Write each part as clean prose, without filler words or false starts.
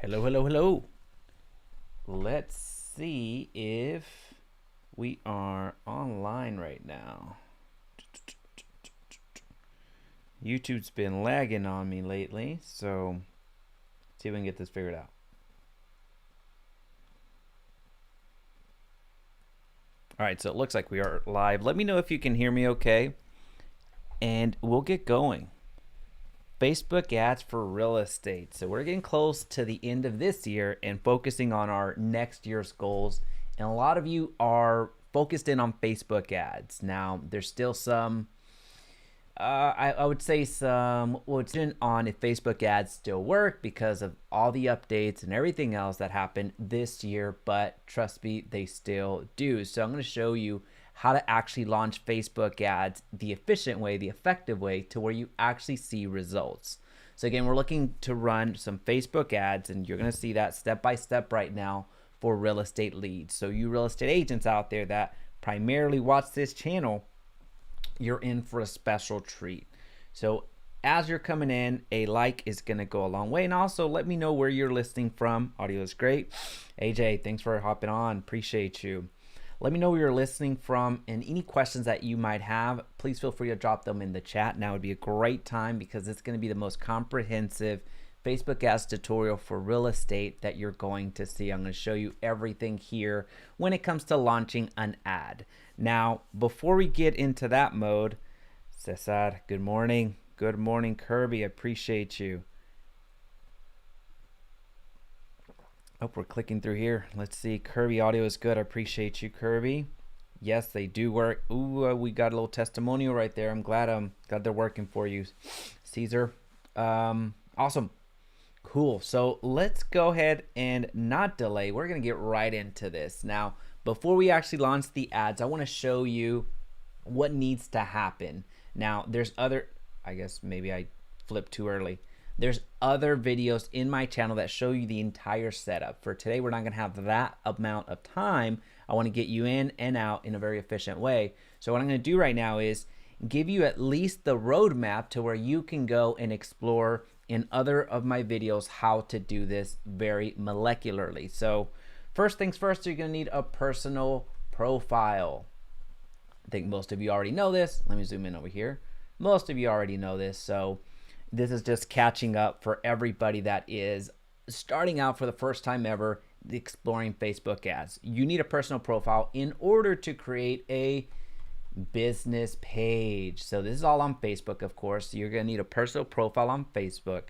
Hello, hello, hello. Let's see if we are online right now. YouTube's been lagging on me lately, so let's see if we can get this figured out. All right, so it looks like we are live. Let me know if you can hear me okay, and we'll get going. Facebook ads for real estate. So we're getting close to the end of this year and focusing on our next year's goals. And a lot of you are focused in on Facebook ads. Now, there's still some, I would say some, what's in on if Facebook ads still work because of all the updates and everything else that happened this year. But trust me, they still do. So I'm going to show you how to actually launch Facebook ads the efficient way, the effective way, to where you actually see results. So again, we're looking to run some Facebook ads, and you're going to see that step by step right now for real estate leads. So you real estate agents out there that primarily watch this channel, you're in for a special treat. So as you're coming in, a like is going to go a long way. And also let me know where you're listening from. Audio is great. AJ, thanks for hopping on. Appreciate you. Let me know where you're listening from, and any questions that you might have, please feel free to drop them in the chat. Now would be a great time because it's going to be the most comprehensive Facebook ads tutorial for real estate that you're going to see. I'm going to show you everything here when it comes to launching an ad. Now, before we get into that mode, Cesar, good morning. Good morning, Kirby. I appreciate you. Oh, we're clicking through here. Let's see. Kirby, audio is good. I appreciate you, Kirby. Yes, they do work. Ooh, we got a little testimonial right there. I'm glad they're working for you, Caesar. Awesome. Cool. So let's go ahead and not delay. We're going to get right into this. Now, before we actually launch the ads, I want to show you what needs to happen. Now, there's other, I guess maybe I flipped too early. There's other videos in my channel that show you the entire setup. For today, we're not going to have that amount of time. I want to get you in and out in a very efficient way. So what I'm going to do right now is give you at least the roadmap to where you can go and explore in other of my videos how to do this very molecularly. So first things first, you're going to need a personal profile. I think most of you already know this. Let me zoom in over here. Most of you already know this. So this is just catching up for everybody that is starting out for the first time ever exploring Facebook ads. You need a personal profile in order to create a business page. So this is all on Facebook, of course. You're going to need a personal profile on Facebook.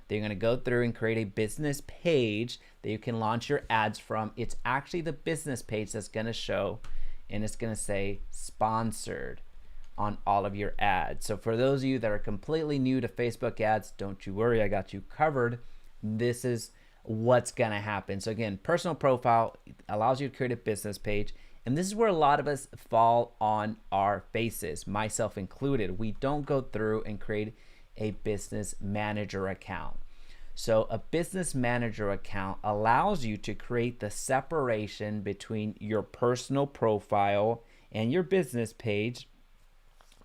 Then you're going to go through and create a business page that you can launch your ads from. It's actually the business page that's going to show, and it's going to say sponsored on all of your ads. So for those of you that are completely new to Facebook ads, don't you worry, I got you covered. This is what's gonna happen. So again, personal profile allows you to create a business page. And this is where a lot of us fall on our faces, myself included. We don't go through and create a business manager account. So a business manager account allows you to create the separation between your personal profile and your business page,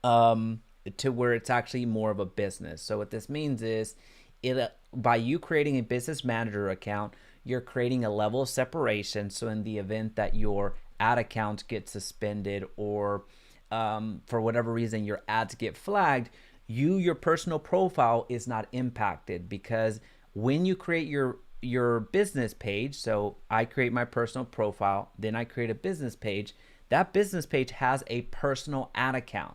to where it's actually more of a business. So what this means is by you creating a business manager account, you're creating a level of separation. So in the event that your ad account gets suspended or for whatever reason your ads get flagged, your personal profile is not impacted, because when you create your business page, so I create my personal profile, then I create a business page, that business page has a personal ad account.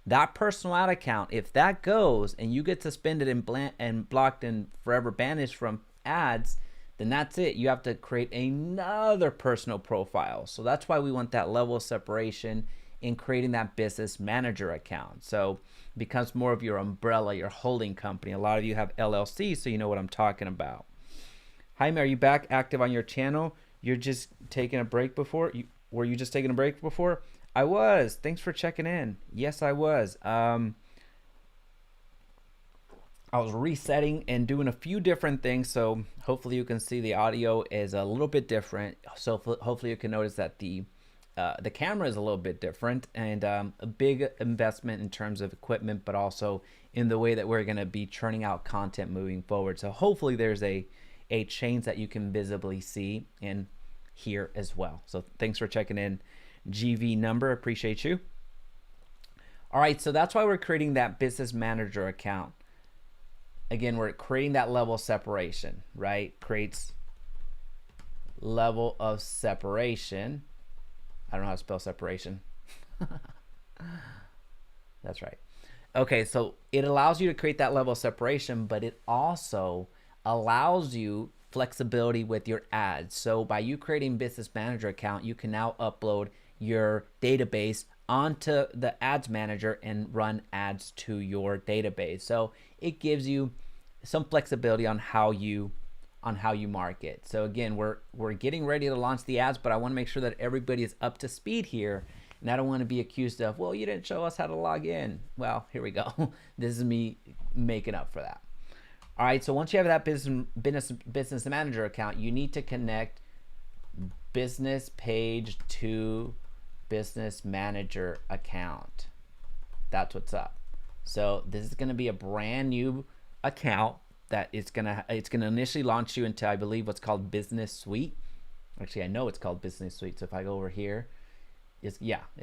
That personal ad account, if that goes and you get suspended and blocked and forever banished from ads, then that's it. You have to create another personal profile. So that's why we want that level of separation in creating that business manager account. So it becomes more of your umbrella, your holding company. A lot of you have LLCs, so you know what I'm talking about. Jaime, are you back active on your channel? You're just taking a break before? Were you just taking a break before? I was. Thanks for checking in. Yes, I was. I was resetting and doing a few different things, so hopefully you can see the audio is a little bit different. So hopefully you can notice that the camera is a little bit different, and a big investment in terms of equipment, but also in the way that we're going to be churning out content moving forward. So hopefully there's a a change that you can visibly see in here as well. So thanks for checking in. GV number, appreciate you. All right, so that's why we're creating that business manager account. Again, we're creating that level of separation, right? Creates level of separation. I don't know how to spell separation. That's right. Okay, so it allows you to create that level of separation, but it also allows you flexibility with your ads. So by you creating business manager account, you can now upload your database onto the ads manager and run ads to your database. So it gives you some flexibility on how you market. So again, we're getting ready to launch the ads, but I want to make sure that everybody is up to speed here. And I don't want to be accused of, well, you didn't show us how to log in. Well, here we go. This is me making up for that. All right, so once you have that business manager account, you need to connect business page to business manager account. That's what's up. So this is going to be a brand new account that it's gonna initially launch you into, I believe, what's called Business Suite. Actually, I know it's called Business Suite. So if I go over here, it's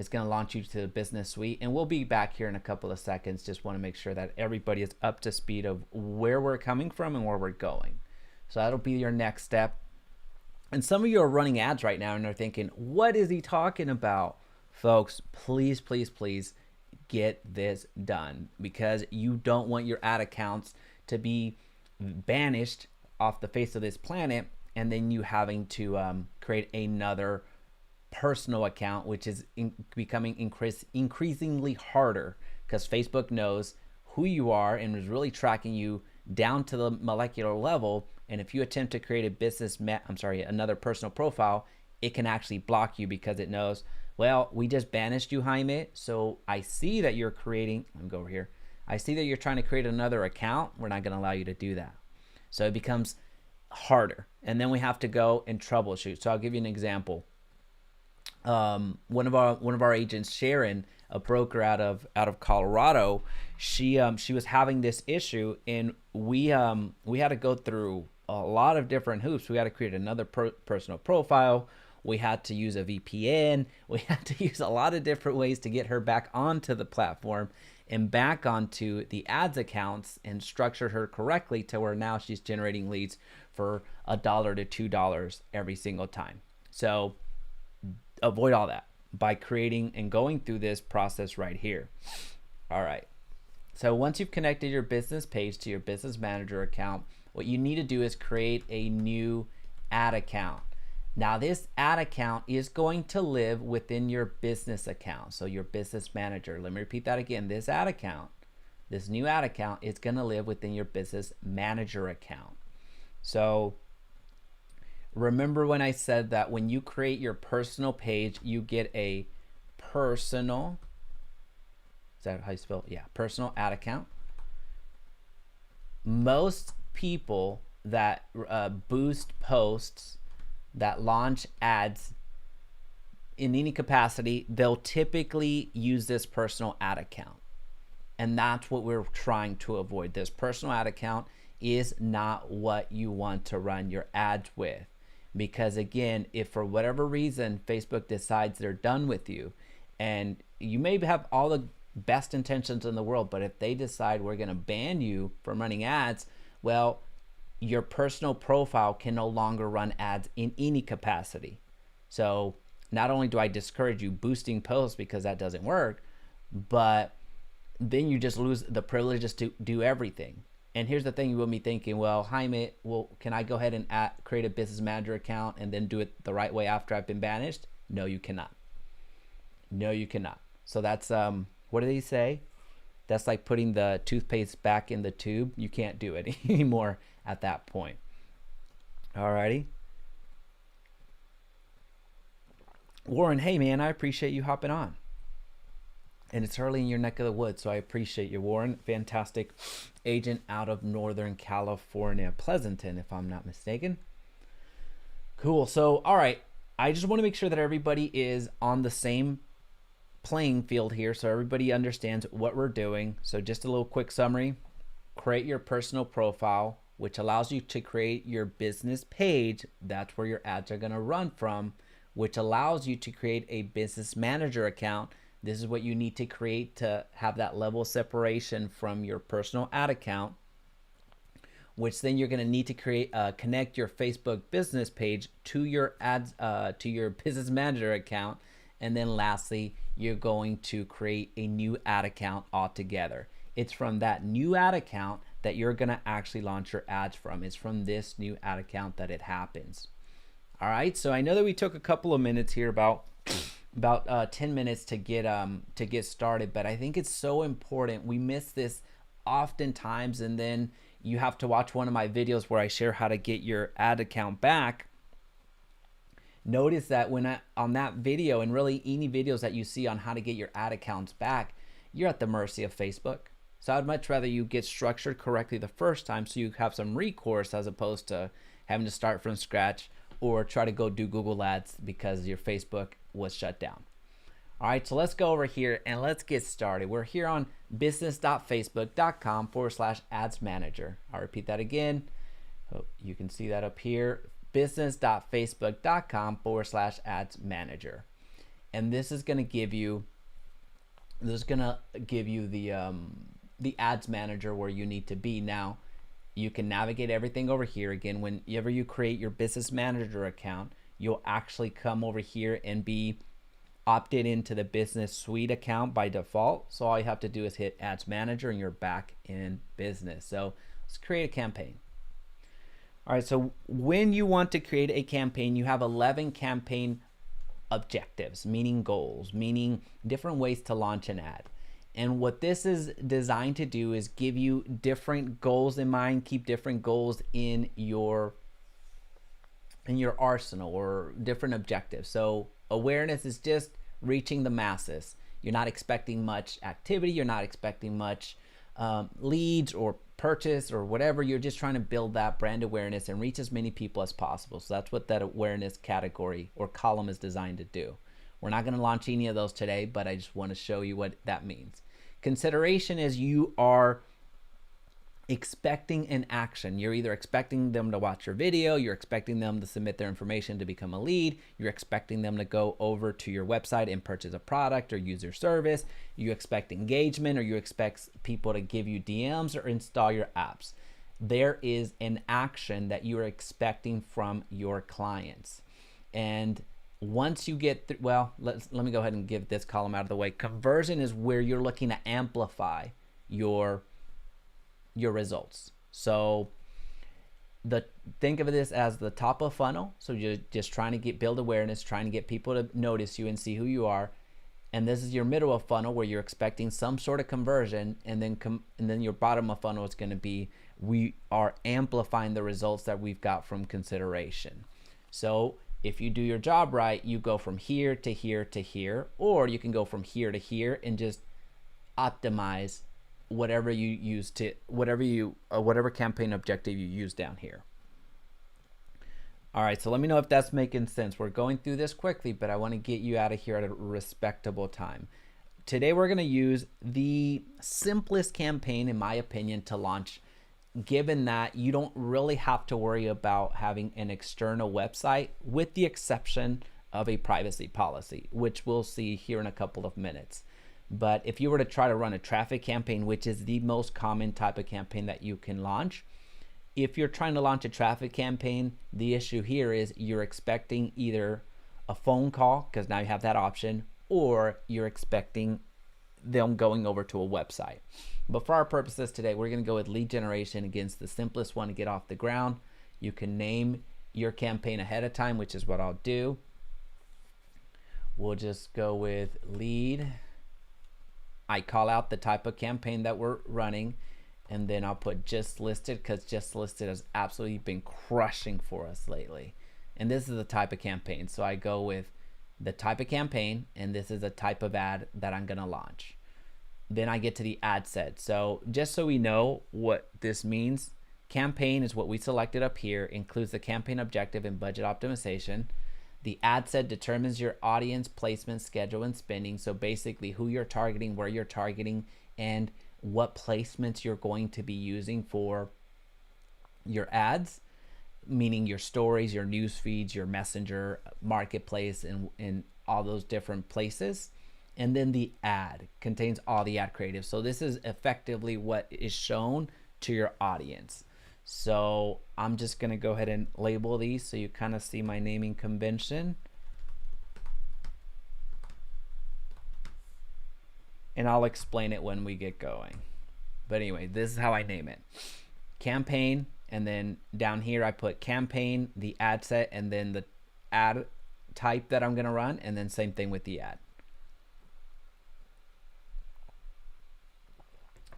gonna launch you to the Business Suite, and we'll be back here in a couple of seconds. Just want to make sure that everybody is up to speed of where we're coming from and where we're going. So that'll be your next step. And some of you are running ads right now and are thinking, what is he talking about? Folks, please, please, please get this done, because you don't want your ad accounts to be banished off the face of this planet and then you having to create another personal account, which is becoming increasingly harder, because Facebook knows who you are and is really tracking you down to the molecular level. And if you attempt to create a another personal profile, it can actually block you, because it knows, well, we just banished you, Jaime. So I see that you're creating, let me go over here. I see that you're trying to create another account. We're not going to allow you to do that. So it becomes harder. And then we have to go and troubleshoot. So I'll give you an example. One of our agents, Sharon, a broker out of Colorado, she was having this issue, and we had to go through a lot of different hoops. We had to create another personal profile. We had to use a VPN. We had to use a lot of different ways to get her back onto the platform and back onto the ads accounts, and structured her correctly to where now she's generating leads for $1 to $2 every single time. So avoid all that by creating and going through this process right here. All right. So once you've connected your business page to your business manager account, what you need to do is create a new ad account. Now this ad account is going to live within your business account. So your business manager, let me repeat that again. This ad account, this new ad account, is going to live within your business manager account. So remember when I said that when you create your personal page, you get a personal, is that how you spell it? Yeah, personal ad account. Most people that boost posts, that launch ads in any capacity, they'll typically use this personal ad account. And that's what we're trying to avoid. This personal ad account is not what you want to run your ads with. Because again, if for whatever reason Facebook decides they're done with you, and you may have all the best intentions in the world, but if they decide we're going to ban you from running ads, well, your personal profile can no longer run ads in any capacity. So not only do I discourage you boosting posts, because that doesn't work, but then you just lose the privileges to do everything. And here's the thing, you will be thinking, well, Jaime, can I go ahead and create a business manager account and then do it the right way after I've been banished? No, you cannot. No, you cannot. So that's, what did he say? That's like putting the toothpaste back in the tube. You can't do it anymore at that point. Alrighty. Warren, hey man, I appreciate you hopping on. And it's early in your neck of the woods, so I appreciate you, Warren. Fantastic agent out of Northern California, Pleasanton, if I'm not mistaken. Cool. So, all right. I just want to make sure that everybody is on the same playing field here, so everybody understands what we're doing. So just a little quick summary. Create your personal profile which allows you to create your business page. That's where your ads are going to run from, which allows you to create a business manager account. This is what you need to create to have that level of separation from your personal ad account, which then you're going to need to create connect your Facebook business page to your ads to your business manager account. And then lastly, you're going to create a new ad account altogether. It's from that new ad account that you're going to actually launch your ads from. It's from this new ad account that it happens. All right, so I know that we took a couple of minutes here, about 10 minutes to get started, but I think it's so important. We miss this oftentimes, and then you have to watch one of my videos where I share how to get your ad account back. Notice that on that video, and really any videos that you see on how to get your ad accounts back, you're at the mercy of Facebook. So I'd much rather you get structured correctly the first time so you have some recourse, as opposed to having to start from scratch or try to go do Google Ads because your Facebook was shut down. All right, so let's go over here and let's get started. We're here on business.facebook.com/ads manager. I'll repeat that again. Oh, you can see that up here, business.facebook.com/ads manager. And this is going to give you the ads manager where you need to be. Now, you can navigate everything over here. Again, whenever you create your business manager account, you'll actually come over here and be opted into the business suite account by default. So all you have to do is hit ads manager and you're back in business. So let's create a campaign. All right, so when you want to create a campaign, you have 11 campaign objectives, meaning goals, meaning different ways to launch an ad. And what this is designed to do is give you different goals in mind, keep different goals in your arsenal, or different objectives. So awareness is just reaching the masses. You're not expecting much activity. You're not expecting much leads or purchase or whatever. You're just trying to build that brand awareness and reach as many people as possible. So that's what that awareness category or column is designed to do. We're not going to launch any of those today, but I just want to show you what that means. Consideration is you are expecting an action. You're either expecting them to watch your video, you're expecting them to submit their information to become a lead, you're expecting them to go over to your website and purchase a product or use your service, you expect engagement, or you expect people to give you DMs or install your apps. There is an action that you are expecting from your clients. And once you get let me go ahead and give this column out of the way. Conversion is where you're looking to amplify your results. So think of this as the top of funnel. So you're just trying to build awareness, trying to get people to notice you and see who you are. And this is your middle of funnel, where you're expecting some sort of conversion, and then your bottom of funnel is going to be, we are amplifying the results that we've got from consideration. So if you do your job right, you go from here to here to here, or you can go from here to here and just optimize whatever you use to whatever campaign objective you use down here. All right, so let me know if that's making sense. We're going through this quickly, but I want to get you out of here at a respectable time. Today we're going to use the simplest campaign, in my opinion, to launch, given that you don't really have to worry about having an external website, with the exception of a privacy policy, which we'll see here in a couple of minutes. But if you were to try to run a traffic campaign, which is the most common type of campaign that you can launch, if you're trying to launch a traffic campaign, the issue here is you're expecting either a phone call, because now you have that option, or you're expecting them going over to a website. But for our purposes today, we're going to go with lead generation. Again, it's the simplest one to get off the ground. You can name your campaign ahead of time, which is what I'll do. We'll just go with lead. I call out the type of campaign that we're running, and then I'll put just listed, because just listed has absolutely been crushing for us lately. And this is the type of campaign. So I go with the type of campaign, and this is a type of ad that I'm going to launch. Then I get to the ad set. So just so we know what this means, campaign is what we selected up here, includes the campaign objective and budget optimization. The ad set determines your audience, placement, schedule, and spending. So basically who you're targeting, where you're targeting, and what placements you're going to be using for your ads, meaning your stories, your news feeds, your messenger, marketplace, and in all those different places. And then the ad contains all the ad creative. So this is effectively what is shown to your audience. So I'm just gonna go ahead and label these so you kind of see my naming convention. And I'll explain it when we get going. But anyway, this is how I name it. Campaign, and then down here I put campaign, the ad set, and then the ad type that I'm gonna run, and then same thing with the ad.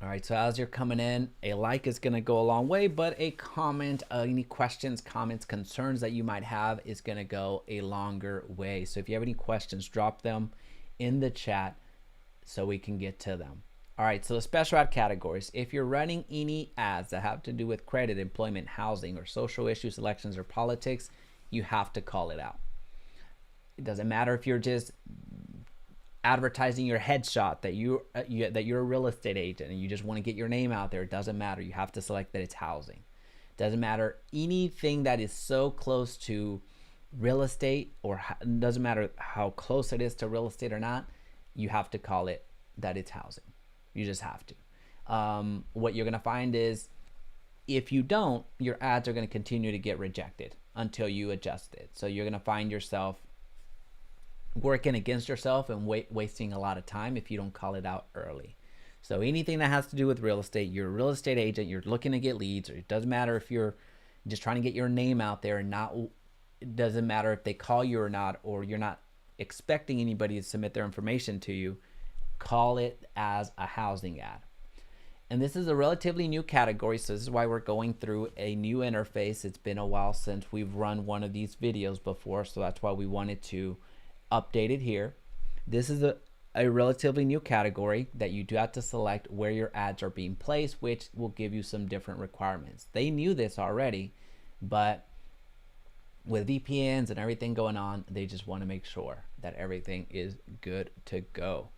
All right, so as you're coming in, a like is gonna go a long way, but a comment, any questions, comments, concerns that you might have is gonna go a longer way. So if you have any questions, drop them in the chat so we can get to them. All right, so the special ad categories. If you're running any ads that have to do with credit, employment, housing, or social issues, elections, or politics, you have to call it out. It doesn't matter if you're just advertising your headshot that you're a real estate agent and you just want to get your name out there. It doesn't matter. You have to select that it's housing. It doesn't matter anything that is so close to real estate, or it doesn't matter how close it is to real estate or not. You have to call it that it's housing. You just have to. What you're going to find is if you don't, your ads are going to continue to get rejected until you adjust it. So you're going to find yourself working against yourself and wasting a lot of time if you don't call it out early. So anything that has to do with real estate, you're a real estate agent, you're looking to get leads, or it doesn't matter if you're just trying to get your name out there and not, it doesn't matter if they call you or not, or you're not expecting anybody to submit their information to you, call it as a housing ad. And this is a relatively new category, so this is why we're going through a new interface. It's been a while since we've run one of these videos before, so that's why we wanted to update it here. This is a relatively new category that you do have to select where your ads are being placed, which will give you some different requirements. They knew this already, but with VPNs and everything going on, they just want to make sure that everything is good to go.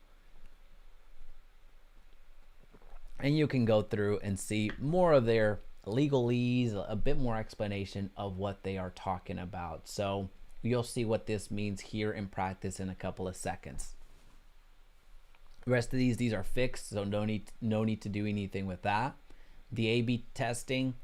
And you can go through and see more of their legalese, a bit more explanation of what they are talking about. So you'll see what this means here in practice in a couple of seconds. The rest of these are fixed, so no need to do anything with that. The A/B testing,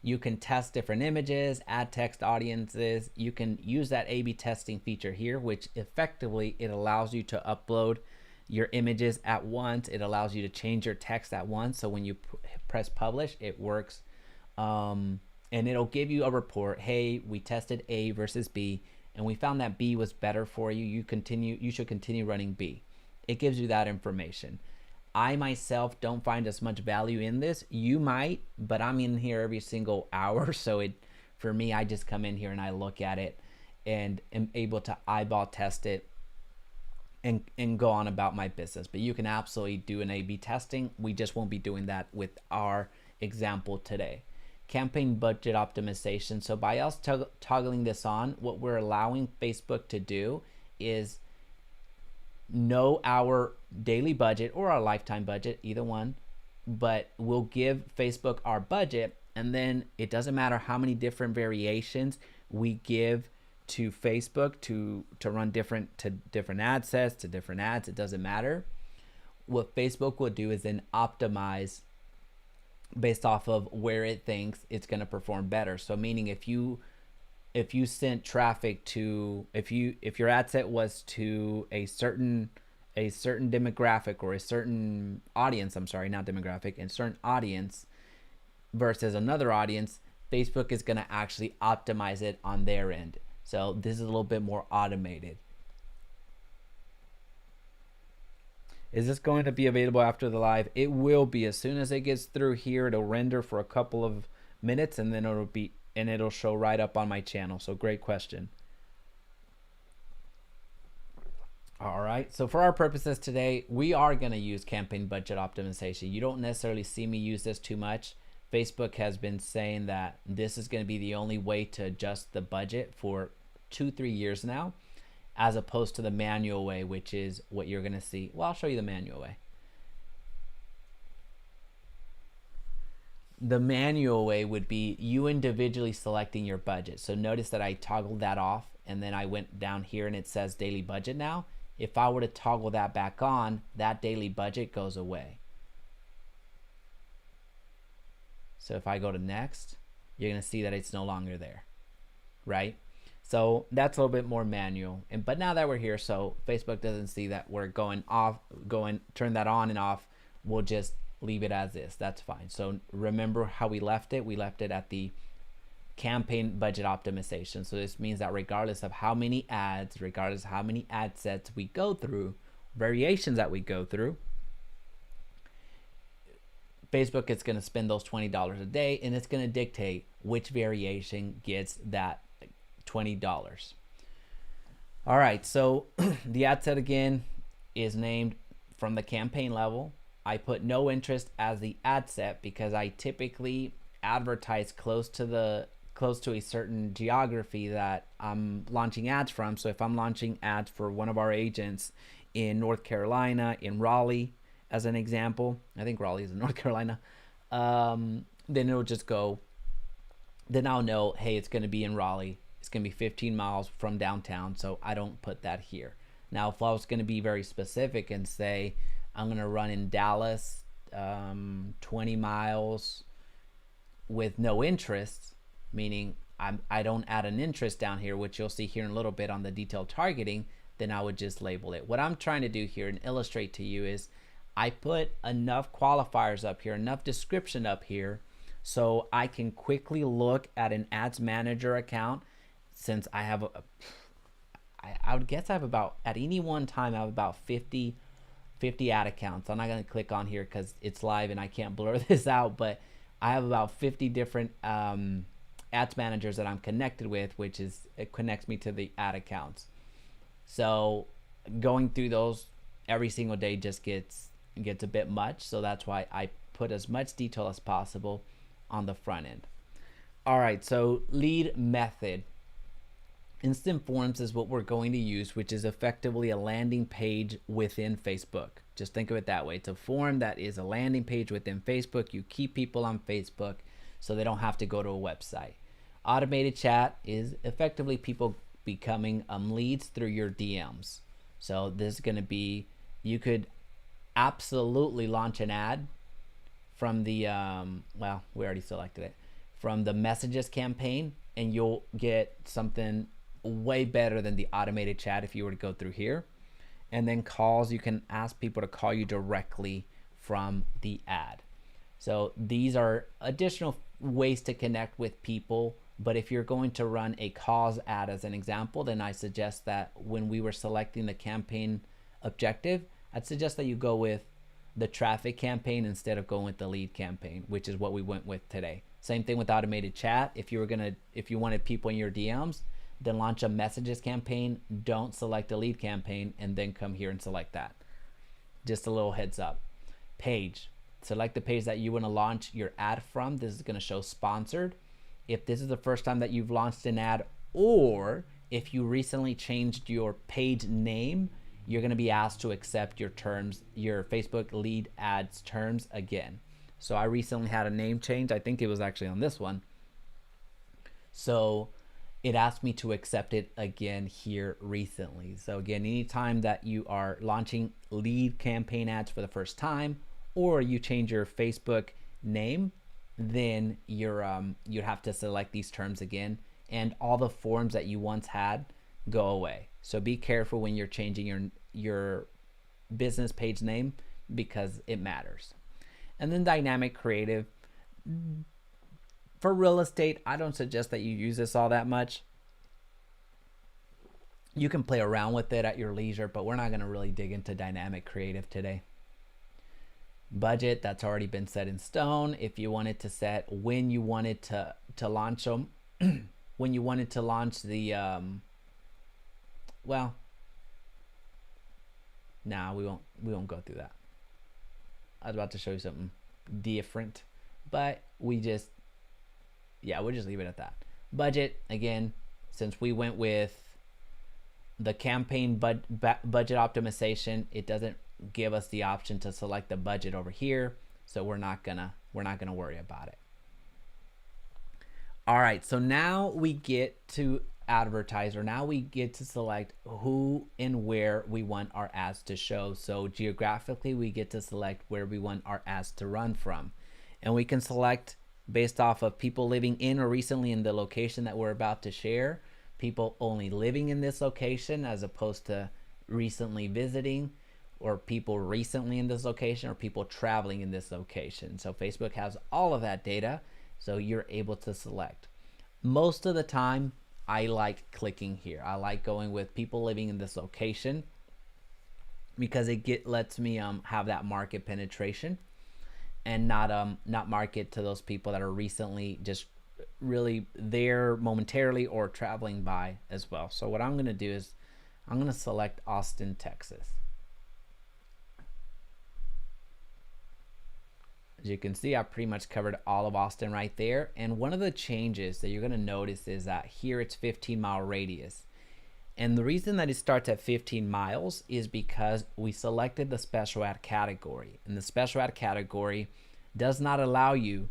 you can test different images, add text audiences. You can use that A/B testing feature here, which effectively it allows you to upload your images at once. It allows you to change your text at once. So when you press publish, it works. And it'll give you a report. Hey, we tested A versus B, and we found that B was better for you. You should continue running B. It gives you that information. I myself don't find as much value in this. You might, but I'm in here every single hour. So for me, I just come in here and I look at it and am able to eyeball test it and go on about my business. But you can absolutely do an A/B testing. We just won't be doing that with our example today. Campaign budget optimization. So by us toggling this on, what we're allowing Facebook to do is know our daily budget or our lifetime budget, either one, but we'll give Facebook our budget, and then it doesn't matter how many different variations we give to Facebook to run different ad sets, to different ads. It doesn't matter. What Facebook will do is then optimize based off of where it thinks it's going to perform better. So meaning if you sent traffic to, if your ad set was to a certain demographic or a certain audience, I'm sorry, not demographic, and certain audience versus another audience, Facebook is going to actually optimize it on their end. So this is a little bit more automated. Is this going to be available after the live? It will be. As soon as it gets through here, it'll render for a couple of minutes, and then it'll show right up on my channel. So great question. All right, so for our purposes today, we are going to use campaign budget optimization. You don't necessarily see me use this too much. Facebook has been saying that this is going to be the only way to adjust the budget for 2-3 years now, as opposed to the manual way, which is what you're going to see. Well, I'll show you the manual way. The manual way would be you individually selecting your budget. So notice that I toggled that off, and then I went down here and it says daily budget now. If I were to toggle that back on, that daily budget goes away. So if I go to next, you're going to see that it's no longer there, right? So that's a little bit more manual. But now that we're here, so Facebook doesn't see that we're going off, turn that on and off, we'll just leave it as is. That's fine. So remember how we left it? We left it at the campaign budget optimization. So this means that regardless of how many ads, regardless of how many ad sets we go through, variations that we go through, Facebook is going to spend those $20 a day, and it's going to dictate which variation gets that $20. All right, so the ad set again is named from the campaign level. I put no interest as the ad set because I typically advertise close to a certain geography that I'm launching ads from. So if I'm launching ads for one of our agents in North Carolina, in Raleigh, as an example, I think Raleigh is in North Carolina, then it'll just go, then I'll know, hey, it's going to be in Raleigh. It's going to be 15 miles from downtown, so I don't put that here. Now, if I was going to be very specific and say, I'm going to run in Dallas, 20 miles with no interest, meaning I don't add an interest down here, which you'll see here in a little bit on the detailed targeting, then I would just label it. What I'm trying to do here and illustrate to you is I put enough qualifiers up here, enough description up here, so I can quickly look at an ads manager account. Since I have, I would guess I have about, at any one time, I have about 50 ad accounts. I'm not going to click on here because it's live and I can't blur this out, but I have about 50 different ads managers that I'm connected with, which is, it connects me to the ad accounts. So going through those every single day just gets a bit much. So that's why I put as much detail as possible on the front end. All right, so lead method. Instant forms is what we're going to use, which is effectively a landing page within Facebook. Just think of it that way. It's a form that is a landing page within Facebook. You keep people on Facebook so they don't have to go to a website. Automated chat is effectively people becoming leads through your DMs. So this is going to be, you could absolutely launch an ad from the, well, we already selected it, from the messages campaign, and you'll get something way better than the automated chat if you were to go through here. And then calls, you can ask people to call you directly from the ad. So these are additional ways to connect with people. But if you're going to run a cause ad as an example, then I suggest that when we were selecting the campaign objective, I'd suggest that you go with the traffic campaign instead of going with the lead campaign, which is what we went with today. Same thing with automated chat. If you wanted people in your DMs, then launch a messages campaign. Don't select a lead campaign and then come here and select that. Just a little heads up. Page. Select the page that you want to launch your ad from. This is going to show sponsored. If this is the first time that you've launched an ad, or if you recently changed your page name, you're going to be asked to accept your terms, your Facebook lead ads terms again. So I recently had a name change. I think it was actually on this one. So it asked me to accept it again here recently. So again, anytime that you are launching lead campaign ads for the first time, or you change your Facebook name, then you'd have to select these terms again, and all the forms that you once had go away. So be careful when you're changing your business page name, because it matters. And then dynamic creative. For real estate, I don't suggest that you use this all that much. You can play around with it at your leisure, but we're not going to really dig into dynamic creative today. Budget, that's already been set in stone. If you wanted to set when you wanted to launch them, when you wanted to launch the, well, nah, we won't go through that. I was about to show you something different, but we'll just leave it at that. Budget, again, since we went with the campaign budget optimization, it doesn't give us the option to select the budget over here, so we're not gonna worry about it. All right, so now we get to Advertiser. Now we get to select who and where we want our ads to show. So geographically, we get to select where we want our ads to run from. And we can select based off of people living in or recently in the location that we're about to share, people only living in this location as opposed to recently visiting, or people recently in this location, or people traveling in this location. So Facebook has all of that data, so you're able to select. Most of the time, I like clicking here. I like going with people living in this location because it lets me have that market penetration and not market to those people that are recently just really there momentarily or traveling by as well. So what I'm going to do is I'm going to select Austin, Texas. As you can see, I pretty much covered all of Austin right there. And one of the changes that you're going to notice is that here it's 15-mile radius. And the reason that it starts at 15 miles is because we selected the special ad category. And the special ad category does not allow you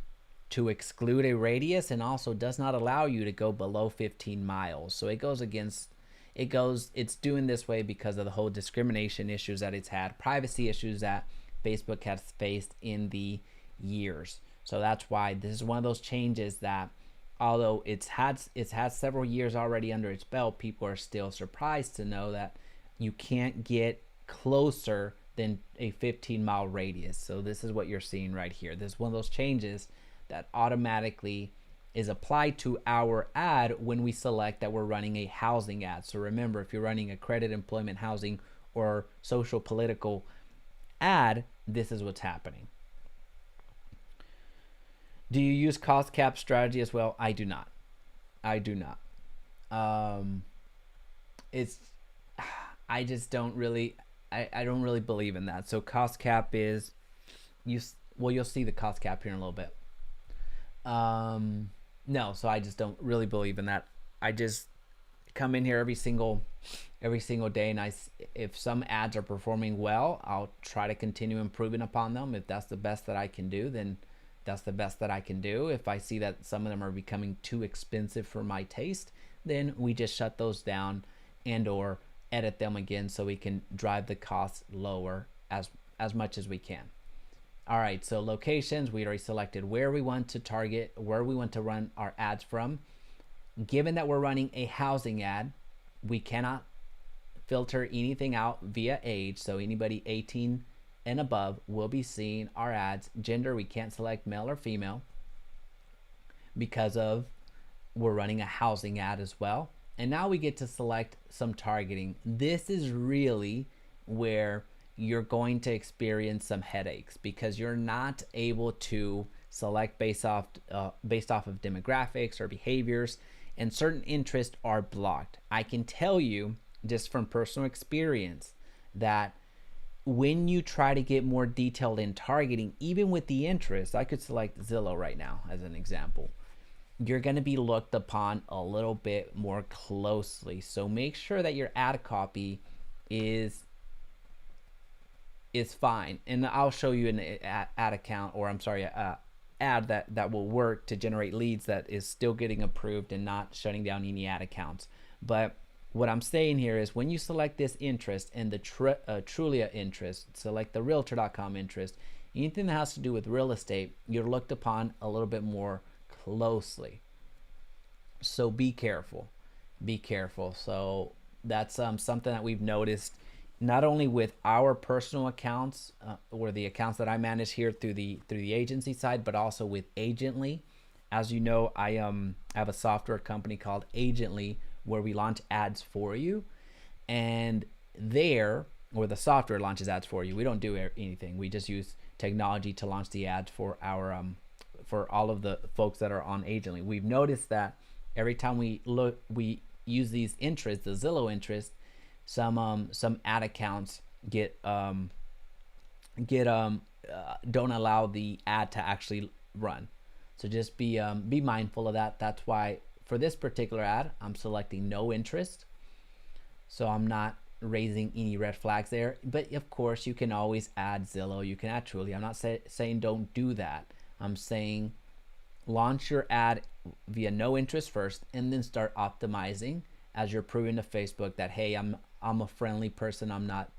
to exclude a radius, and also does not allow you to go below 15 miles. So it goes against, it's doing this way because of the whole discrimination issues that it's had, privacy issues that Facebook has faced in the years. So that's why this is one of those changes that, although it's had several years already under its belt, people are still surprised to know that you can't get closer than a 15-mile radius. So this is what you're seeing right here. This is one of those changes that automatically is applied to our ad when we select that we're running a housing ad. So remember, if you're running a credit, employment, housing, or social political ad, this is what's happening. Do you use cost cap strategy as well? I do not. I do not. I just don't really, I don't really believe in that. So cost cap is, you'll see the cost cap here in a little bit. No, so I just don't really believe in that. I just come in here every single day, and if some ads are performing well, I'll try to continue improving upon them. If that's the best that I can do, then that's the best that I can do. If I see that some of them are becoming too expensive for my taste, then we just shut those down and or edit them again so we can drive the costs lower as much as we can. All right, so locations, we already selected where we want to target, where we want to run our ads from. Given that we're running a housing ad, we cannot filter anything out via age. So anybody 18 and above will be seeing our ads. Gender, we can't select male or female because of we're running a housing ad as well. And now we get to select some targeting. This is really where you're going to experience some headaches because you're not able to select based off of demographics or behaviors, and certain interests are blocked. I can tell you just from personal experience that when you try to get more detailed in targeting, even with the interest, I could select Zillow right now as an example, you're going to be looked upon a little bit more closely. So make sure that your ad copy is fine. And I'll show you an ad account, or I'm sorry, ad that will work to generate leads that is still getting approved and not shutting down any ad accounts. But what I'm saying here is when you select this interest and the Trulia interest, select the Realtor.com interest, anything that has to do with real estate, you're looked upon a little bit more closely. So be careful. Be careful. So that's something that we've noticed not only with our personal accounts or the accounts that I manage here through the agency side, but also with Agently. As you know, I have a software company called Agently where we launch ads for you, and there, where the software launches ads for you, we don't do anything. We just use technology to launch the ads for our for all of the folks that are on Agently. We've noticed that every time we use these interests, the Zillow interest, some ad accounts don't allow the ad to actually run. So just be mindful of that. That's why for this particular ad, I'm selecting no interest. So I'm not raising any red flags there. But of course, you can always add Zillow. You can add Trulia. I'm not saying don't do that. I'm saying launch your ad via no interest first, and then start optimizing as you're proving to Facebook that, hey, I'm a friendly person. I'm not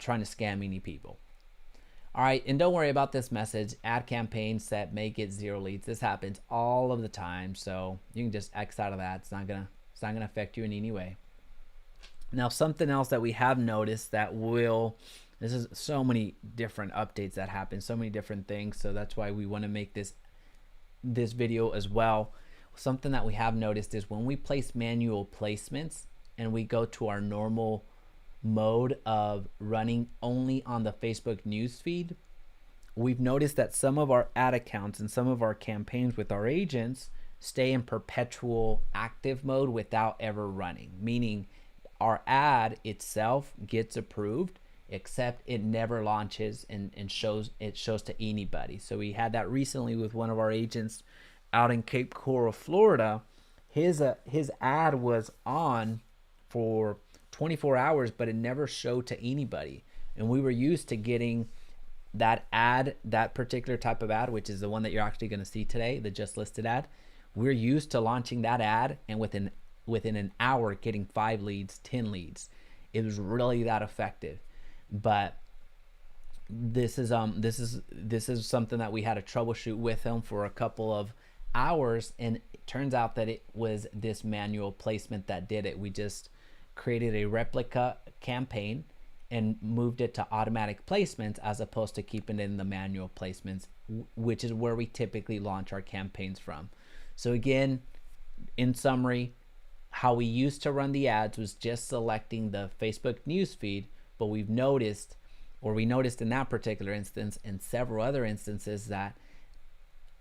trying to scam any people. All right, and don't worry about this message. Ad campaigns that may get 0 leads. This happens all of the time, so you can just X out of that. It's not gonna affect you in any way. Now, something else that we have noticed that this is so many different updates that happen, so many different things. So that's why we want to make this video as well. Something that we have noticed is when we place manual placements and we go to our normal mode of running only on the Facebook newsfeed, we've noticed that some of our ad accounts and some of our campaigns with our agents stay in perpetual active mode without ever running, meaning our ad itself gets approved, except it never launches and shows to anybody. So we had that recently with one of our agents out in Cape Coral, Florida. His ad was on for 24 hours, but it never showed to anybody. And we were used to getting that ad, that particular type of ad, which is the one that you're actually going to see today, the just listed ad. We're used to launching that ad and within an hour getting 5 leads, 10 leads. It was really that effective. But this is something that we had to troubleshoot with him for a couple of hours, and it turns out that it was this manual placement that did it. We just created a replica campaign and moved it to automatic placements as opposed to keeping it in the manual placements, which is where we typically launch our campaigns from. So again, in summary, how we used to run the ads was just selecting the Facebook newsfeed, but we noticed in that particular instance and several other instances that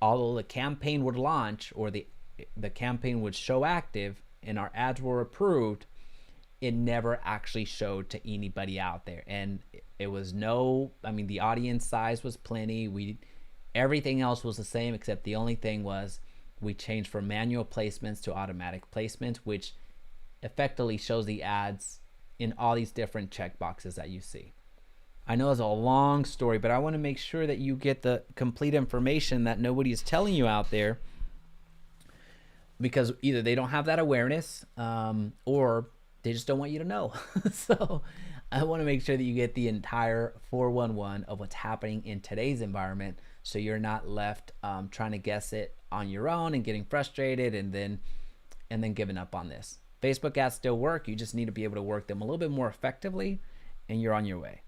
although the campaign would launch or the campaign would show active and our ads were approved, it never actually showed to anybody out there. And it was the audience size was plenty. Everything else was the same, except the only thing was we changed from manual placements to automatic placements, which effectively shows the ads in all these different checkboxes that you see. I know it's a long story, but I want to make sure that you get the complete information that nobody is telling you out there, because either they don't have that awareness or they just don't want you to know. So I want to make sure that you get the entire 411 of what's happening in today's environment, so you're not left trying to guess it on your own and getting frustrated and then giving up on this. Facebook ads still work. You just need to be able to work them a little bit more effectively, and you're on your way.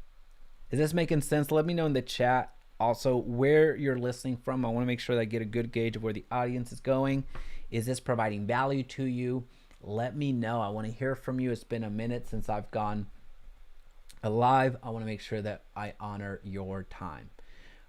Is this making sense? Let me know in the chat also where you're listening from. I want to make sure that I get a good gauge of where the audience is going. Is this providing value to you? Let me know. I want to hear from you. It's been a minute since I've gone live. I want to make sure that I honor your time.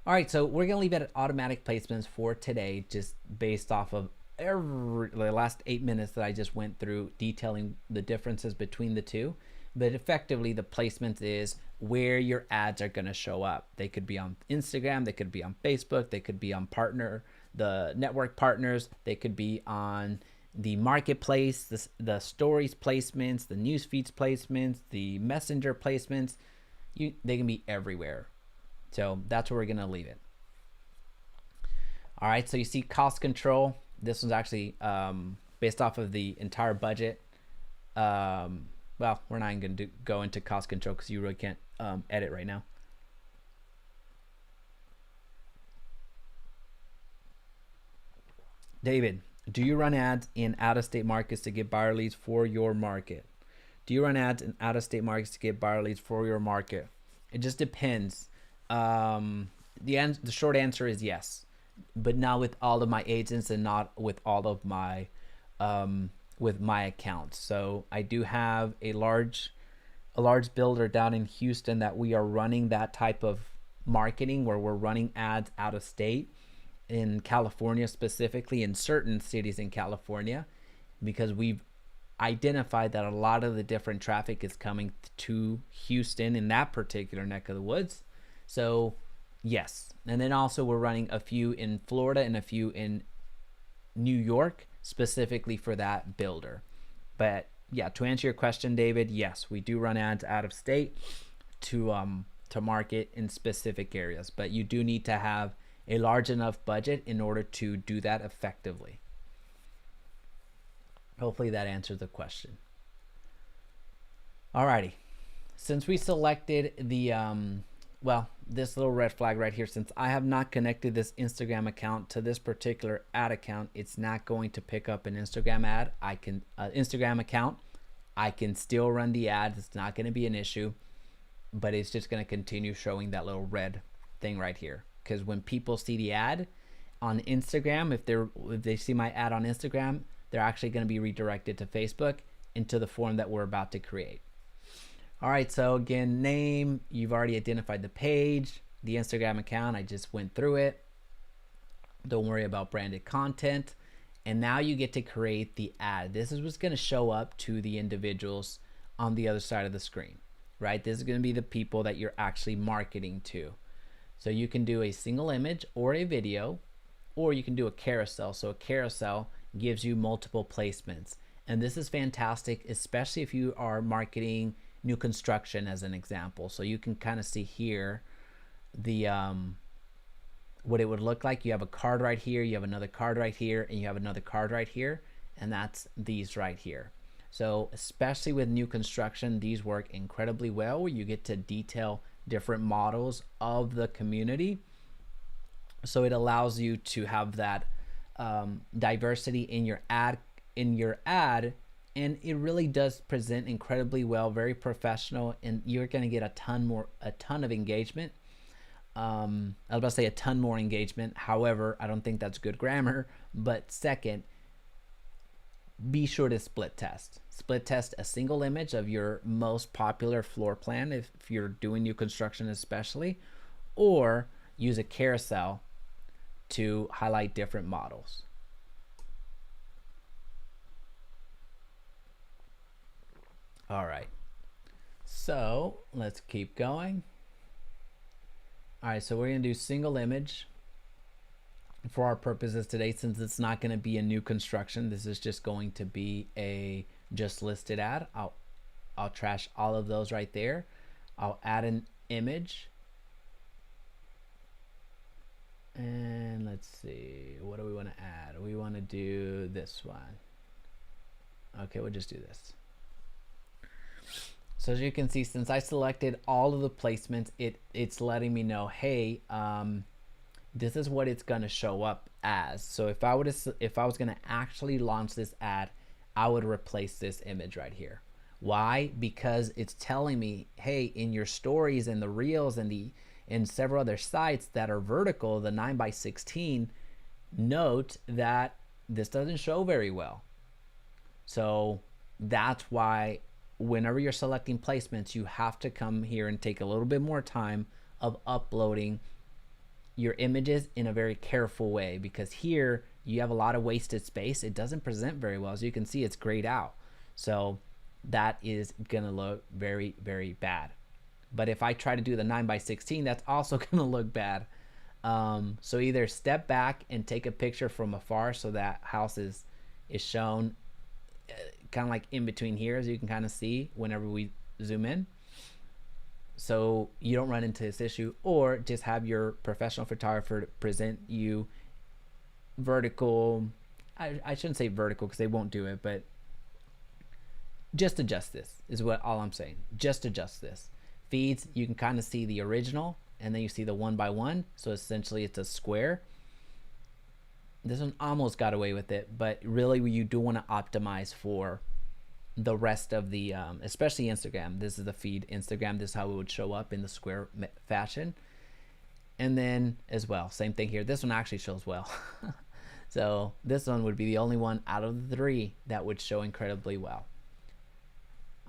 All right, so we're going to leave it at automatic placements for today, just based off of the last 8 minutes that I just went through detailing the differences between the two. But effectively, the placements is where your ads are going to show up. They could be on Instagram, they could be on Facebook, they could be on the network partners, they could be on the marketplace, the stories placements, the news feeds placements, the messenger placements. They can be everywhere. So that's where we're going to leave it. All right, so you see cost control. This one's actually based off of the entire budget. Well, we're not even going to go into cost control because you really can't edit right now. David, do you run ads in out-of-state markets to get buyer leads for your market? Do you run ads in out-of-state markets to get buyer leads for your market? It just depends. The short answer is yes, but not with all of my agents and not with all of my with my accounts. So I do have a large builder down in Houston that we are running that type of marketing where we're running ads out of state, in California specifically, in certain cities in California, because we've identified that a lot of the different traffic is coming to Houston in that particular neck of the woods. So yes. And then also we're running a few in Florida and a few in New York specifically for that builder. But yeah, to answer your question, David, yes, we do run ads out of state to market in specific areas, but you do need to have a large enough budget in order to do that effectively. Hopefully that answers the question. Alrighty, since we selected the this little red flag right here, since I have not connected this Instagram account to this particular ad account, it's not going to pick up an Instagram ad. I can Instagram account. I can still run the ads. It's not going to be an issue, but it's just going to continue showing that little red thing right here. Because when people see the ad on Instagram, if they see my ad on Instagram, they're actually going to be redirected to Facebook into the form that we're about to create. All right, so again, name, you've already identified the page, the Instagram account, I just went through it. Don't worry about branded content. And now you get to create the ad. This is what's gonna show up to the individuals on the other side of the screen, right? This is gonna be the people that you're actually marketing to. So you can do a single image or a video, or you can do a carousel. So a carousel gives you multiple placements. And this is fantastic, especially if you are marketing new construction as an example. So you can kind of see here the what it would look like. You have a card right here, you have another card right here, and you have another card right here, and that's these right here. So especially with new construction, these work incredibly well, where you get to detail different models of the community. So it allows you to have that diversity in your ad, and it really does present incredibly well, very professional, and you're going to get a ton of engagement. I was about to say a ton more engagement. However, I don't think that's good grammar. But second, be sure to split test. Split test a single image of your most popular floor plan if you're doing new construction especially, or use a carousel to highlight different models. All right, so let's keep going. All right, so we're gonna do single image for our purposes today, since it's not gonna be a new construction. This is just going to be a just listed ad. I'll trash all of those right there. I'll add an image. And let's see, what do we wanna add? We wanna do this one. Okay, we'll just do this. So as you can see, since I selected all of the placements, it's letting me know, hey, this is what it's gonna show up as. So if I was gonna actually launch this ad, I would replace this image right here. Why? Because it's telling me, hey, in your stories and the reels and several other sites that are vertical, the 9x16, note that this doesn't show very well. So that's why whenever you're selecting placements, you have to come here and take a little bit more time of uploading your images in a very careful way, because here you have a lot of wasted space. It doesn't present very well. As you can see, it's grayed out. So that is gonna look very, very bad. But if I try to do the 9x16, that's also gonna look bad. So either step back and take a picture from afar so that house is shown kind of like in between here, as you can kind of see whenever we zoom in, so you don't run into this issue, or just have your professional photographer present you vertical. I shouldn't say vertical because they won't do it, but just adjust this is what all I'm saying. Just adjust this. Feeds, you can kind of see the original, and then you see the 1x1, so essentially it's a square. This one almost got away with it, but really you do want to optimize for the rest of the, especially Instagram. This is the feed Instagram. This is how it would show up in the square fashion. And then as well, same thing here. This one actually shows well. So this one would be the only one out of the 3 that would show incredibly well.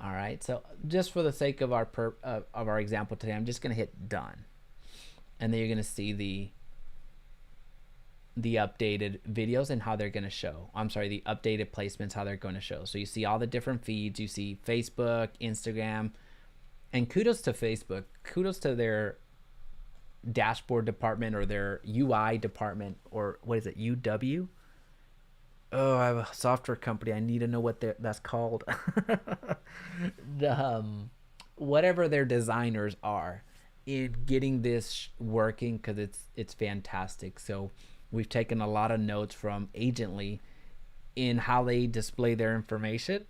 All right, so just for the sake of our example today, I'm just gonna hit done. And then you're gonna see the updated videos and how they're going to show. I'm sorry, the updated placements, how they're going to show. So you see all the different feeds. You see Facebook, Instagram, and kudos to Facebook. Kudos to their dashboard department, or their UI department, or what is it, UW? Oh, I have a software company. I need to know what that's called. Whatever their designers are. in getting this working because it's fantastic. So we've taken a lot of notes from Agently in how they display their information.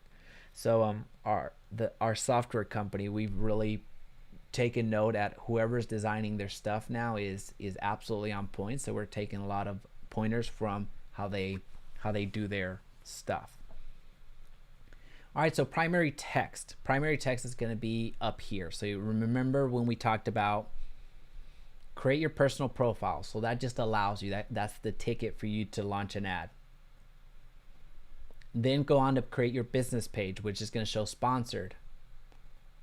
So our software company, we've really taken note at whoever's designing their stuff now is absolutely on point. So we're taking a lot of pointers from how they do their stuff. All right, so primary text. Primary text is going to be up here. So you remember when we talked about create your personal profile. So that just allows you, that's the ticket for you to launch an ad. Then go on to create your business page, which is going to show sponsored.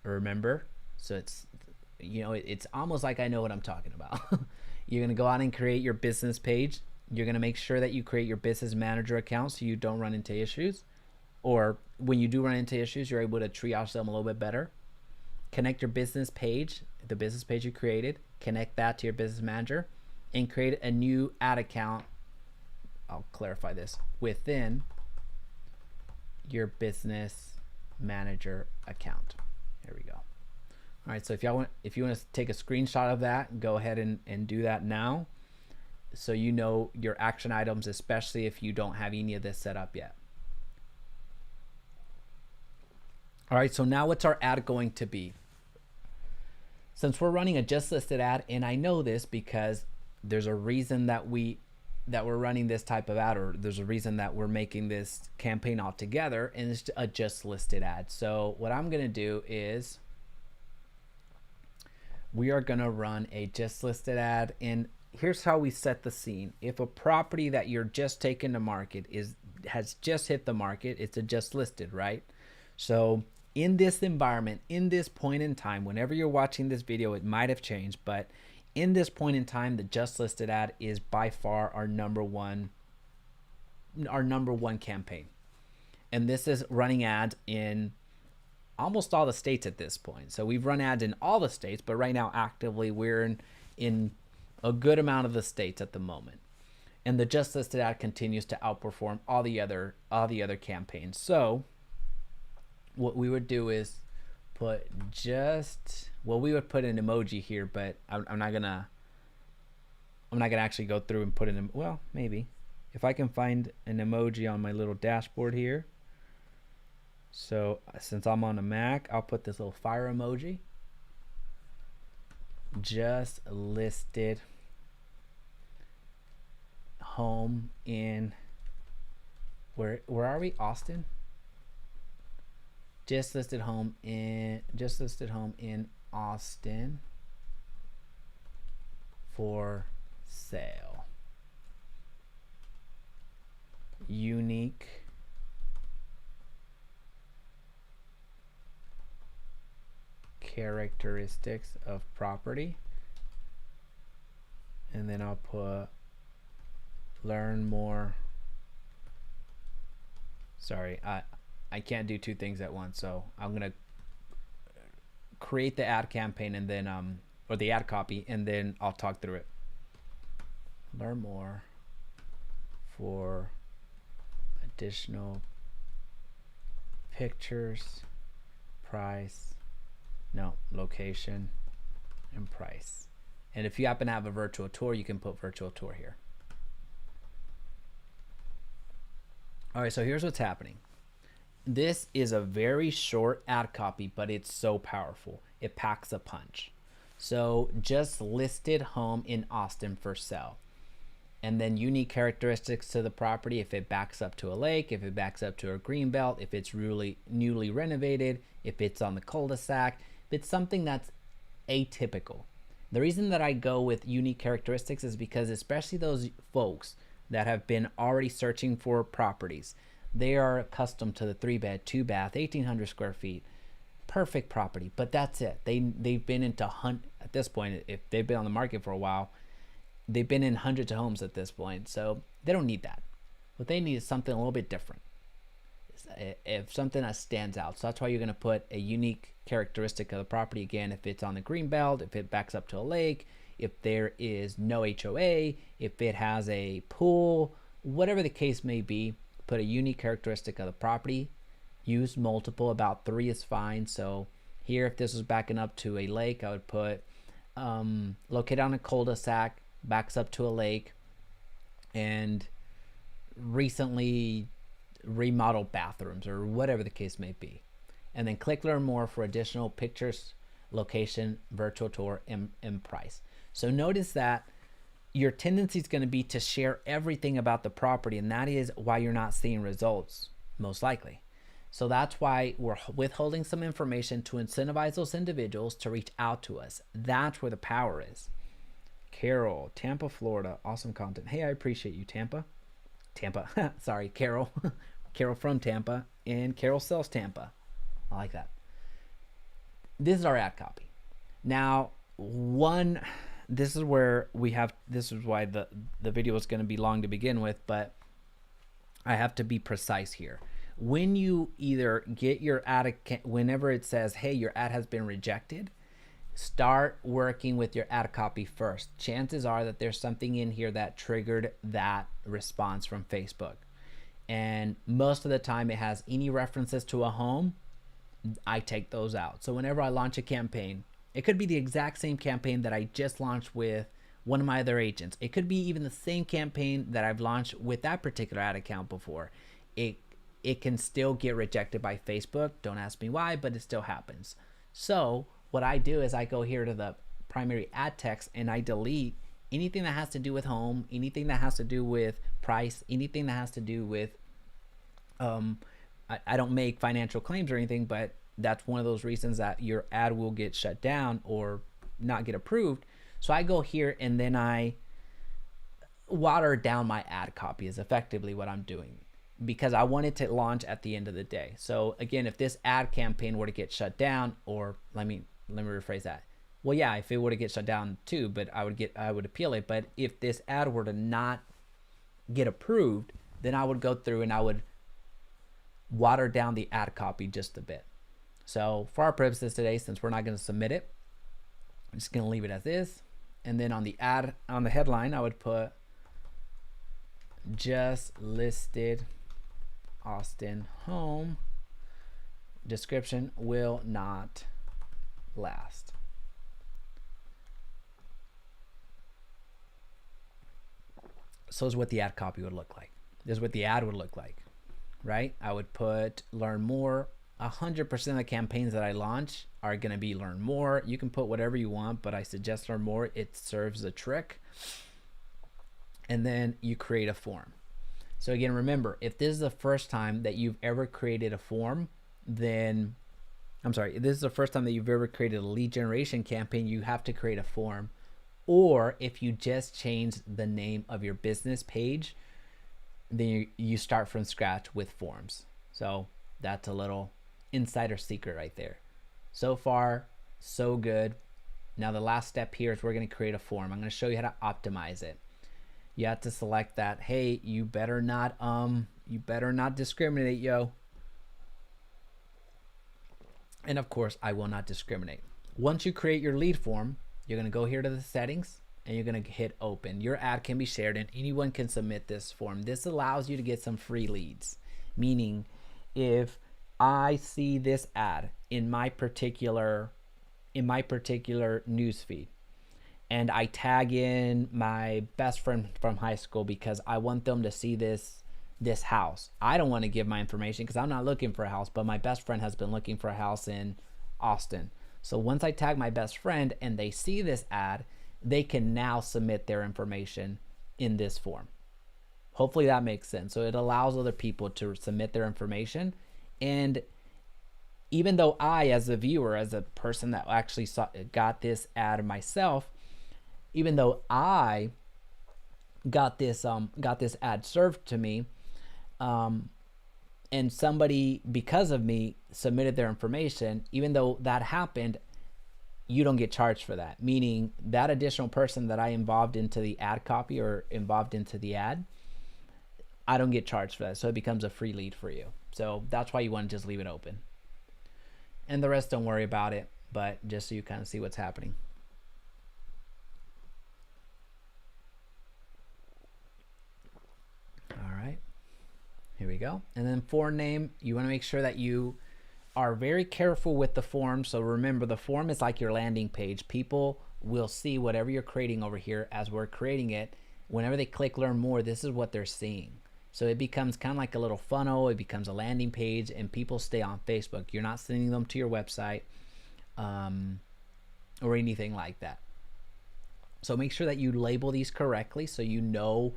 Remember? So it's, you know, it's almost like I know what I'm talking about. You're going to go on and create your business page. You're going to make sure that you create your business manager account so you don't run into issues. Or when you do run into issues, you're able to triage them a little bit better. Connect your business page, the business page you created, connect that to your business manager, and create a new ad account. I'll clarify this within your business manager account. There we go. All right, so if you want to take a screenshot of that, go ahead and do that now, so you know your action items, especially if you don't have any of this set up yet. All right, so now what's our ad going to be? Since we're running a just listed ad, and I know this because there's a reason that we're running this type of ad, or there's a reason that we're making this campaign all together, and it's a just listed ad. So what I'm gonna do is we are gonna run a just listed ad, and here's how we set the scene. If a property that you're just taking to market has just hit the market, it's a just listed, right? So in this environment, in this point in time, whenever you're watching this video, it might have changed, but in this point in time, the just listed ad is by far our number one campaign. And this is running ads in almost all the states at this point. So we've run ads in all the states, but right now actively we're in a good amount of the states at the moment. And the just listed ad continues to outperform all the other campaigns. So what we would do is we would put an emoji here, but I'm not gonna actually go through and put in, well, maybe if I can find an emoji on my little dashboard here. So since I'm on a Mac, I'll put this little fire emoji. Just listed home in, where are we? Austin? Just listed home in Austin for sale. Unique characteristics of property. And then I'll put learn more. Sorry, I can't do two things at once, so I'm gonna create the ad campaign and then or the ad copy, and then I'll talk through it. Learn more for additional pictures, price, no, location, and price. And if you happen to have a virtual tour, you can put virtual tour here. All right, so here's what's happening. This is a very short ad copy, but it's so powerful. It packs a punch. So just listed home in Austin for sale. And then unique characteristics to the property, if it backs up to a lake, if it backs up to a green belt, if it's really newly renovated, if it's on the cul-de-sac, if it's something that's atypical. The reason that I go with unique characteristics is because especially those folks that have been already searching for properties, they are accustomed to the 3-bed, 2-bath, 1,800 square feet, perfect property, but that's it. They've been into at this point, if they've been on the market for a while, they've been in hundreds of homes at this point, so they don't need that. What they need is something a little bit different, if something that stands out. So that's why you're going to put a unique characteristic of the property. Again, if it's on the green belt, if it backs up to a lake, if there is no HOA, if it has a pool, whatever the case may be, put a unique characteristic of the property. Use multiple, about 3 is fine. So here, if this was backing up to a lake, I would put located on a cul-de-sac, backs up to a lake, and recently remodeled bathrooms or whatever the case may be. And then click learn more for additional pictures, location, virtual tour, and price. So notice that your tendency is going to be to share everything about the property, and that is why you're not seeing results, most likely. So that's why we're withholding some information to incentivize those individuals to reach out to us. That's where the power is. Carol, Tampa, Florida, awesome content. Hey, I appreciate you, Tampa. Sorry, Carol. Carol from Tampa, and Carol sells Tampa. I like that. This is our ad copy. Now, this is where this is why the video is going to be long to begin with, but I have to be precise here. When you either get your ad, whenever it says, hey, your ad has been rejected, start working with your ad copy first. Chances are that there's something in here that triggered that response from Facebook. And most of the time it has any references to a home, I take those out. So whenever I launch a campaign, it could be the exact same campaign that I just launched with one of my other agents. It could be even the same campaign that I've launched with that particular ad account before. It can still get rejected by Facebook. Don't ask me why, but it still happens. So what I do is I go here to the primary ad text and I delete anything that has to do with home, anything that has to do with price, anything that has to do with, I don't make financial claims or anything, but that's one of those reasons that your ad will get shut down or not get approved. So I go here and then I water down my ad copy is effectively what I'm doing, because I want it to launch at the end of the day. So again, if this ad campaign were to get shut down, or let me rephrase that. Well, yeah, if it were to get shut down too, but I would appeal it. But if this ad were to not get approved, then I would go through and I would water down the ad copy just a bit. So for our purposes today, since we're not going to submit it, I'm just going to leave it as is. And then on the ad, on the headline, I would put just listed Austin home. Description will not last. So is what the ad copy would look like. This is what the ad would look like, right? I would put learn more. 100% of the campaigns that I launch are going to be learn more. You can put whatever you want, but I suggest learn more. It serves a trick. And then you create a form. So again, remember, if this is the first time that you've ever created a form, then, I'm sorry, if this is the first time that you've ever created a lead generation campaign, you have to create a form. Or if you just change the name of your business page, then you start from scratch with forms. So that's a little insider secret right there. So far, so good. Now the last step here is we're going to create a form. I'm going to show you how to optimize it. You have to select that. Hey, you better not discriminate, yo. And of course, I will not discriminate. Once you create your lead form, you're going to go here to the settings and you're going to hit open. Your ad can be shared and anyone can submit this form. This allows you to get some free leads. Meaning, if I see this ad in my particular newsfeed, and I tag in my best friend from high school because I want them to see this house. I don't want to give my information because I'm not looking for a house, but my best friend has been looking for a house in Austin. So once I tag my best friend and they see this ad, they can now submit their information in this form. Hopefully that makes sense. So it allows other people to submit their information. And even though I, as a viewer, as a person that actually got this ad myself, even though I got this ad served to me, and somebody, because of me, submitted their information, even though that happened, you don't get charged for that. Meaning that additional person that I involved into the ad copy or involved into the ad, I don't get charged for that. So it becomes a free lead for you. So that's why you want to just leave it open. And the rest, don't worry about it, but just so you kind of see what's happening. All right, here we go. And then for name, you want to make sure that you are very careful with the form. So remember, the form is like your landing page. People will see whatever you're creating over here as we're creating it. Whenever they click learn more, this is what they're seeing. So it becomes kind of like a little funnel. It becomes a landing page, and people stay on Facebook. You're not sending them to your website or anything like that. So make sure that you label these correctly so you know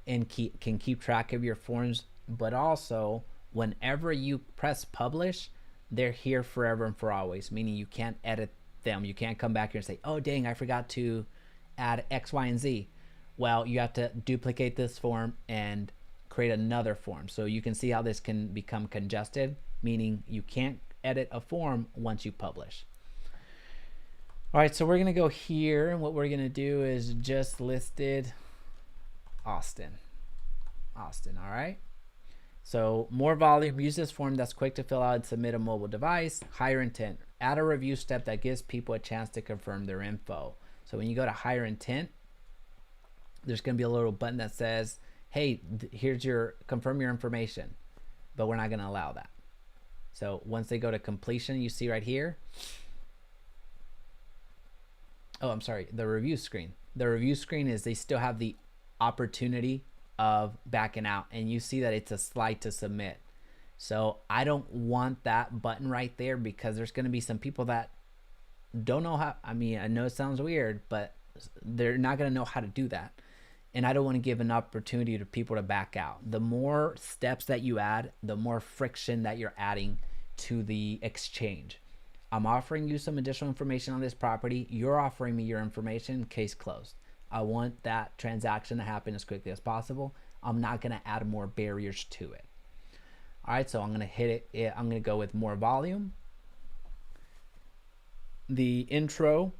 and can keep track of your forms. But also, whenever you press publish, they're here forever and for always, meaning you can't edit them. You can't come back here and say, oh, dang, I forgot to add X, Y, and Z. Well, you have to duplicate this form and create another form. So you can see how this can become congested, meaning you can't edit a form once you publish. All right, so we're gonna go here, and what we're gonna do is just listed Austin. All right. So more volume, use this form that's quick to fill out and submit a mobile device. Higher intent, add a review step that gives people a chance to confirm their info. So when you go to higher intent, there's gonna be a little button that says, hey, here's your, confirm your information, but we're not gonna allow that. So once they go to completion, you see right here, oh, I'm sorry, the review screen. The review screen is they still have the opportunity of backing out, and you see that it's a slide to submit. So I don't want that button right there, because there's going to be some people that don't know how, I mean, I know it sounds weird, but they're not going to know how to do that. And I don't want to give an opportunity to people to back out. The more steps that you add, the more friction that you're adding to the exchange. I'm offering you some additional information on this property. You're offering me your information, case closed. I want that transaction to happen as quickly as possible. I'm not gonna add more barriers to it. All right, so I'm gonna hit it. I'm gonna go with more volume. The intro,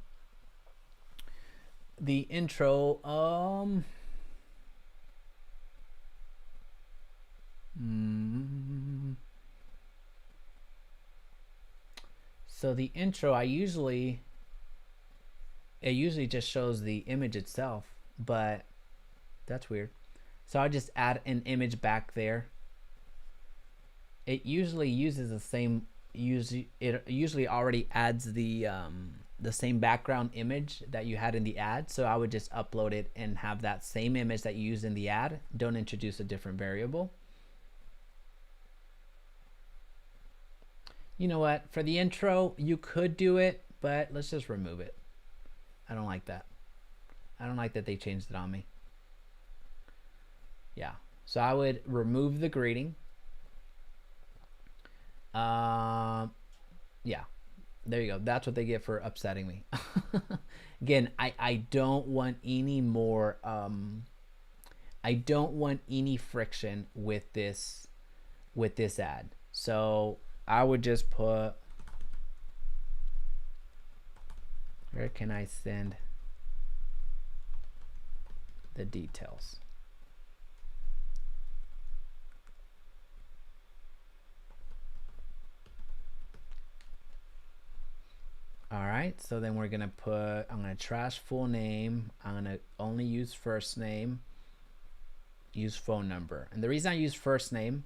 so the intro, it usually just shows the image itself, but that's weird. So I'll just add an image back there. It usually uses the same, it usually already adds the same background image that you had in the ad. So I would just upload it and have that same image that you use in the ad. Don't introduce a different variable. You know what, for the intro, you could do it, but let's just remove it. I don't like that. I don't like that they changed it on me. Yeah, so I would remove the greeting. Yeah, there you go. That's what they get for upsetting me. Again, I don't want any more, I don't want any friction with this ad. So I would just put, where can I send the details? All right, so then we're gonna put, I'm gonna trash full name. I'm gonna only use first name, use phone number. And the reason I use first name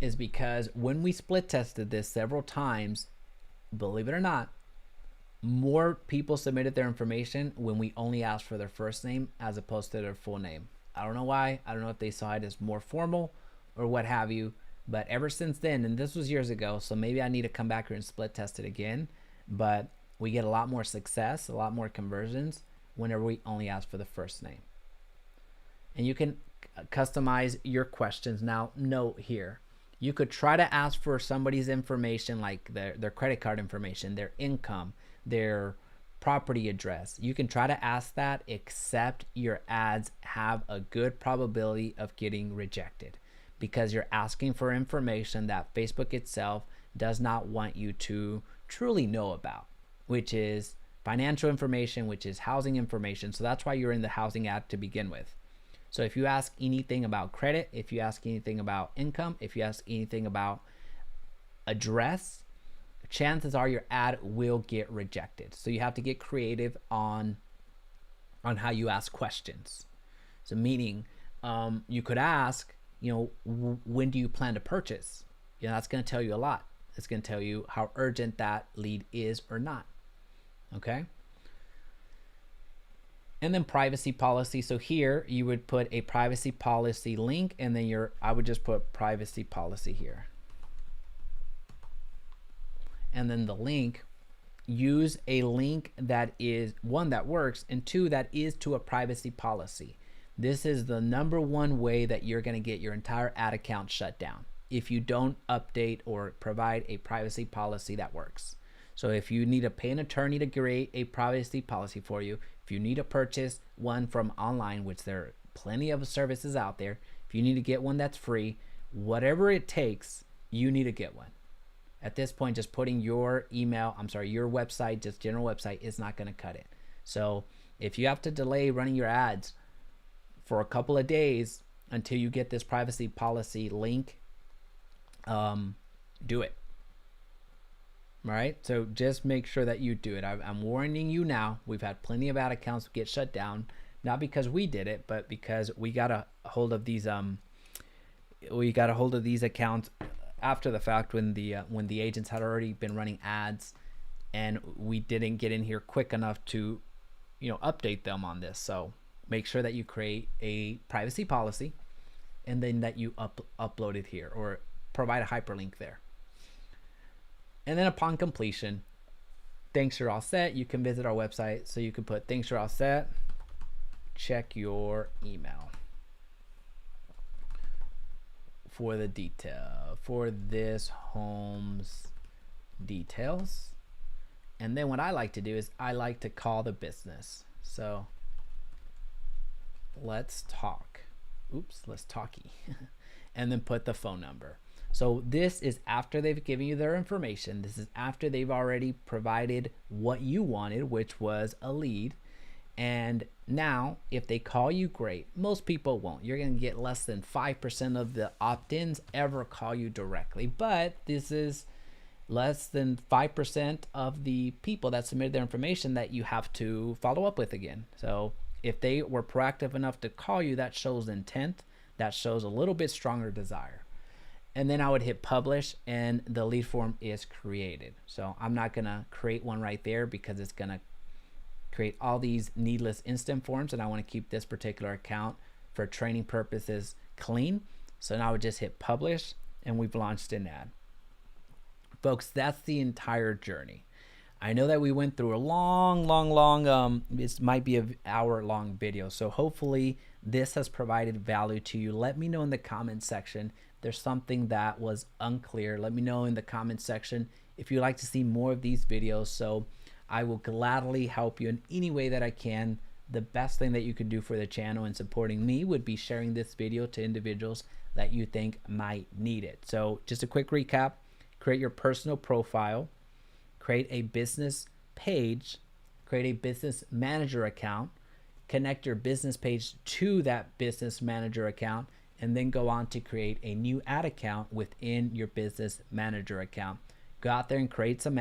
is because when we split tested this several times, believe it or not, more people submitted their information when we only asked for their first name as opposed to their full name. I don't know why. I don't know if they saw it as more formal or what have you, but ever since then, and this was years ago, so maybe I need to come back here and split test it again, but we get a lot more success, a lot more conversions whenever we only ask for the first name. And you can customize your questions. Now, note here, you could try to ask for somebody's information, like their credit card information, their income, their property address. You can try to ask that, except your ads have a good probability of getting rejected, because you're asking for information that Facebook itself does not want you to truly know about, which is financial information, which is housing information. So that's why you're in the housing ad to begin with. So if you ask anything about credit, if you ask anything about income, if you ask anything about address, chances are your ad will get rejected. So you have to get creative on how you ask questions. So meaning, you could ask, when do you plan to purchase? That's going to tell you a lot. It's going to tell you how urgent that lead is or not. Okay. And then privacy policy. So here you would put a privacy policy link, and then I would just put privacy policy here. And then the link, use a link that is, one, that works, and two, that is to a privacy policy. This is the #1 way that you're going to get your entire ad account shut down if you don't update or provide a privacy policy that works. So if you need to pay an attorney to create a privacy policy for you, if you need to purchase one from online, which there are plenty of services out there, if you need to get one that's free, whatever it takes, you need to get one. At this point, just putting your your website, just general website, is not going to cut it. So if you have to delay running your ads for a couple of days until you get this privacy policy link, do it. All right, so just make sure that you do it. I'm warning you now. We've had plenty of ad accounts get shut down, not because we did it, but because we got a hold of these accounts after the fact, when the agents had already been running ads, and we didn't get in here quick enough to update them on this. So make sure that you create a privacy policy, and then that you upload it here or provide a hyperlink there. And then upon completion, thanks, you're all set, you can visit our website. So you can put, thanks, you're all set, check your email for the detail for this home's details. And then what I like to do is I like to call the business. So let's talk. Oops, let's talkie. And then put the phone number. So this is after they've given you their information. This is after they've already provided what you wanted, which was a lead. And now if they call you, great. Most people won't. You're going to get less than 5% of the opt-ins ever call you directly. But this is less than 5% of the people that submitted their information that you have to follow up with again. So if they were proactive enough to call you, that shows intent. That shows a little bit stronger desire. And then I would hit publish, and the lead form is created. So I'm not going to create one right there because it's going to create all these needless instant forms, and I want to keep this particular account for training purposes clean. So now I would just hit publish, and we've launched an ad. Folks, that's the entire journey. I know that we went through a long, this might be an hour-long video. So hopefully this has provided value to you. Let me know in the comment section if there's something that was unclear. Let me know in the comment section if you'd like to see more of these videos. So I will gladly help you in any way that I can. The best thing that you can do for the channel and supporting me would be sharing this video to individuals that you think might need it. So just a quick recap: create your personal profile, create a business page, create a business manager account, connect your business page to that business manager account, and then go on to create a new ad account within your business manager account. Go out there and create some